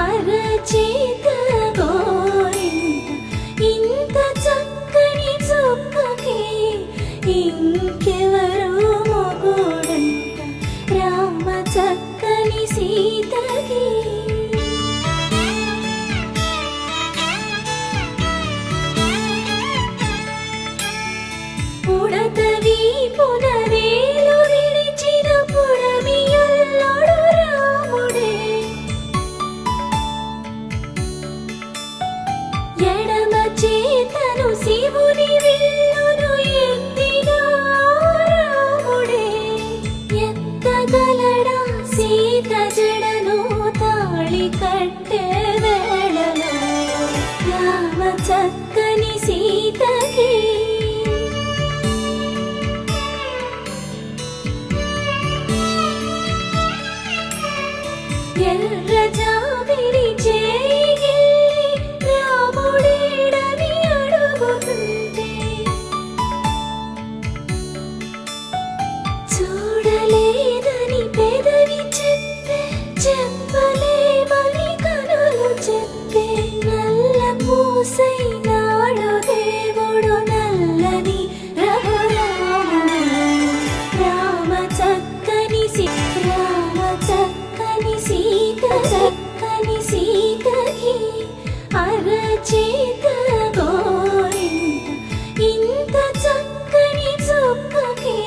అరచేత గోరింట ఇంత చక్కని చుక్కకి ఇంకెవరు మొగుడంట రామ చక్కని సీతకి. ఉడత వీపున వేలు విడిచిన పుడమియల్లోడు రాముడే, ఎడమ చేతను శివుని విల్లును ఎత్తిన రాముడే, ఎత్తగలడా సీత జడను తాళి కట్టే వేళలో రామ చక్కని సీతకి. ఎర్ర జాబిలి చేయి రాముడేడని అడుగుతుంటే చూడలేదని పెదవి చెప్పే, చెప్పలేమని కనులు చెప్పే, నల్ల పూసైనాడు దేవుడు నల్లని రఘురాముడు రామ చక్కని రామ చక్కని సీత చక్కని సీతకి. అరచేత గోరింట ఇంత చక్కని చుక్కకి